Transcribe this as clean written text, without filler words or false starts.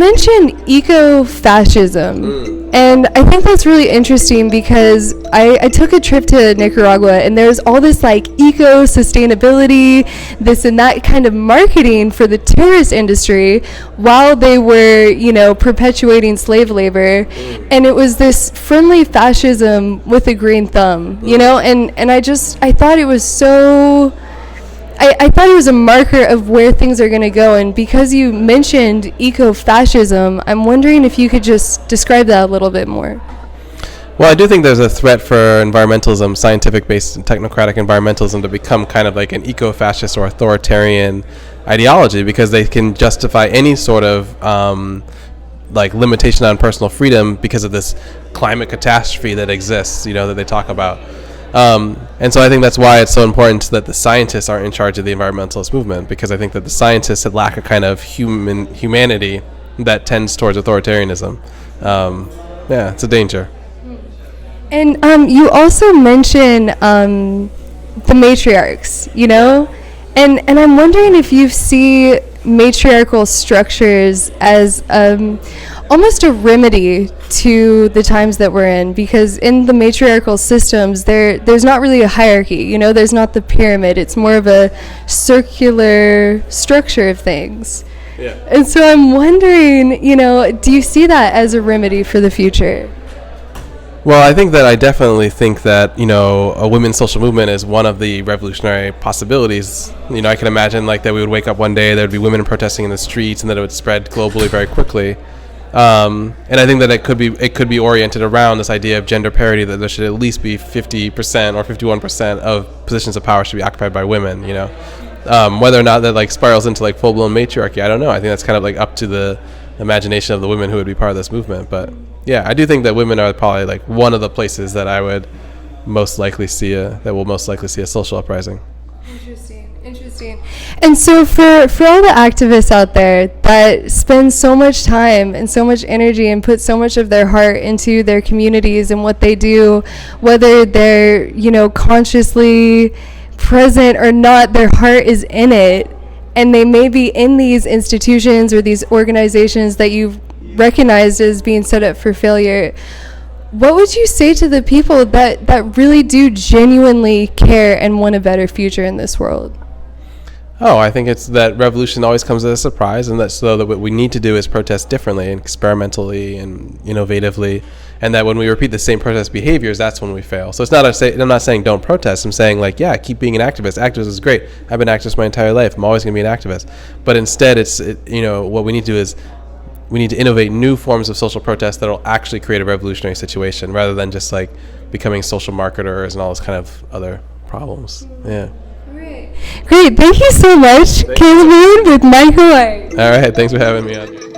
mentioned ecofascism, and I think that's really interesting because I took a trip to Nicaragua, and there's all this like eco-sustainability, this and that kind of marketing for the tourist industry while they were, perpetuating slave labor, and it was this friendly fascism with a green thumb, and I thought it was so... I thought it was a marker of where things are going to go, and because you mentioned ecofascism, I'm wondering if you could just describe that a little bit more. Well, I do think there's a threat for environmentalism, scientific-based and technocratic environmentalism, to become kind of like an eco-fascist or authoritarian ideology, because they can justify any sort of limitation on personal freedom because of this climate catastrophe that exists, that they talk about. And so I think that's why it's so important that the scientists are in charge of the environmentalist movement, because I think that the scientists lack a kind of humanity that tends towards authoritarianism. It's a danger. And you also mentioned the matriarchs, and I'm wondering if you see matriarchal structures as almost a remedy to the times that we're in, because in the matriarchal systems there's not really a hierarchy, there's not the pyramid, it's more of a circular structure of things. Yeah. And so I'm wondering, do you see that as a remedy for the future? Well, I definitely think that, a women's social movement is one of the revolutionary possibilities. I can imagine that we would wake up one day, there would be women protesting in the streets, and that it would spread globally very quickly. And I think that it could be oriented around this idea of gender parity, that there should at least be 50% or 51% of positions of power should be occupied by women, Whether or not that spirals into full-blown matriarchy, I don't know. I think that's kind of up to the imagination of the women who would be part of this movement. But yeah, I do think that women are probably one of the places that I would most likely see a social uprising. Interesting. And so for all the activists out there that spend so much time and so much energy and put so much of their heart into their communities and what they do, whether they're, consciously present or not, their heart is in it, and they may be in these institutions or these organizations that you've recognized as being set up for failure. What would you say to the people that really do genuinely care and want a better future in this world? Oh, I think it's that revolution always comes as a surprise, and that what we need to do is protest differently and experimentally and innovatively, and that when we repeat the same protest behaviors, that's when we fail. So I'm not saying don't protest. I'm saying keep being an activist. Activism is great. I've been an activist my entire life. I'm always going to be an activist. But instead, what we need to do is we need to innovate new forms of social protest that will actually create a revolutionary situation, rather than just becoming social marketers and all those kind of other problems. Yeah. Great. Thank you so much, Kayla Moon with Micah White. All right. Thanks for having me on.